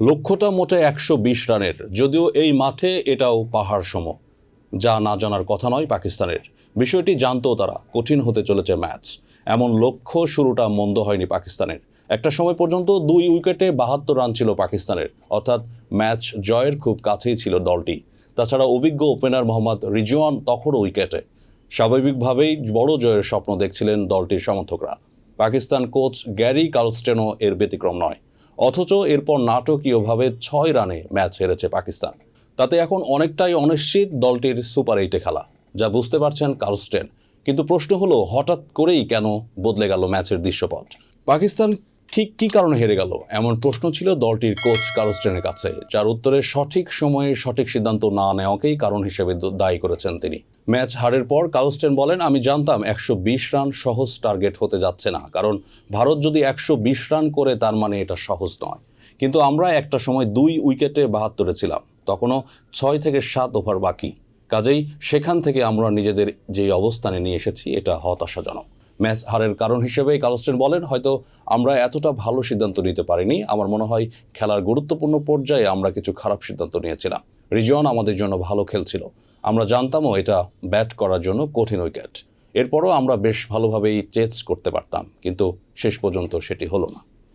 লক্ষ্যটা মোটে 120 রানের, যদিও এই মাঠে এটাও পাহাড় সম। যা না জানার কথা নয় পাকিস্তানের। বিষয়টি জানতো তারা, কঠিন হতে চলেছে ম্যাচ। এমন লক্ষ্য শুরুটা মন্দ হয়নি পাকিস্তানের। একটা সময় পর্যন্ত 2 উইকেটে 72 রান ছিল পাকিস্তানের, অর্থাৎ ম্যাচ জয়ের খুব কাছেই ছিল দলটি। তাছাড়া অভিজ্ঞ ওপেনার মোহাম্মদ রিজওয়ান তখনও উইকেটে। স্বাভাবিকভাবেই বড় জয়ের স্বপ্ন দেখছিলেন দলটির সমর্থকরা। পাকিস্তান কোচ গ্যারি কার্লস্টেনও এর ব্যতিক্রম নয়। অথচ এরপর নাটকীয়ভাবে 6 রানে ম্যাচ হেরেছে পাকিস্তান। তাতে এখন অনেকটাই অনিশ্চিত দলটির সুপার 8-এ খেলা, যা বুঝতে পারছেন কার্লস্টেন। কিন্তু প্রশ্ন হলো, হঠাৎ করেই কেন বদলে গেল ম্যাচের দৃশ্যপট? পাকিস্তান ঠিক কী কারণে হেরে গেল, এমন প্রশ্ন ছিল দলটির কোচ কার্লস্টেনের কাছে, যার উত্তরে সঠিক সময়ে সঠিক সিদ্ধান্ত না নেওয়াকেই কারণ হিসেবে দায়ী করেছেন তিনি। ম্যাচ হারের পর কার্লস্টেন বলেন, আমি জানতাম 120 রান সহজ টার্গেট হতে যাচ্ছে না, কারণ ভারত যদি 120 রান করে তার মানে এটা সহজ নয়। কিন্তু আমরা একটা সময় 2 উইকেটে 72 ছিলাম, তখনও 6 থেকে 7 ওভার বাকি। কাজেই সেখান থেকে আমরা নিজেদের যেই অবস্থানে নিয়ে এসেছি, এটা হতাশাজনক। ম্যাচ হারের কারণ হিসেবে কার্লস্টেন বলেন, হয়তো আমরা এতটা ভালো সিদ্ধান্ত নিতে পারিনি। আমার মনে হয় খেলার গুরুত্বপূর্ণ পর্যায়ে আমরা কিছু খারাপ সিদ্ধান্ত নিয়েছিলাম। রিজওয়ান আমাদের জন্য ভালো খেলছিল, আমরা জানতামও এটা ব্যাট করার জন্য কঠিন উইকেট। এরপরও আমরা বেশ ভালোভাবেই চেস করতে পারতাম, কিন্তু শেষ পর্যন্ত সেটি হলো না।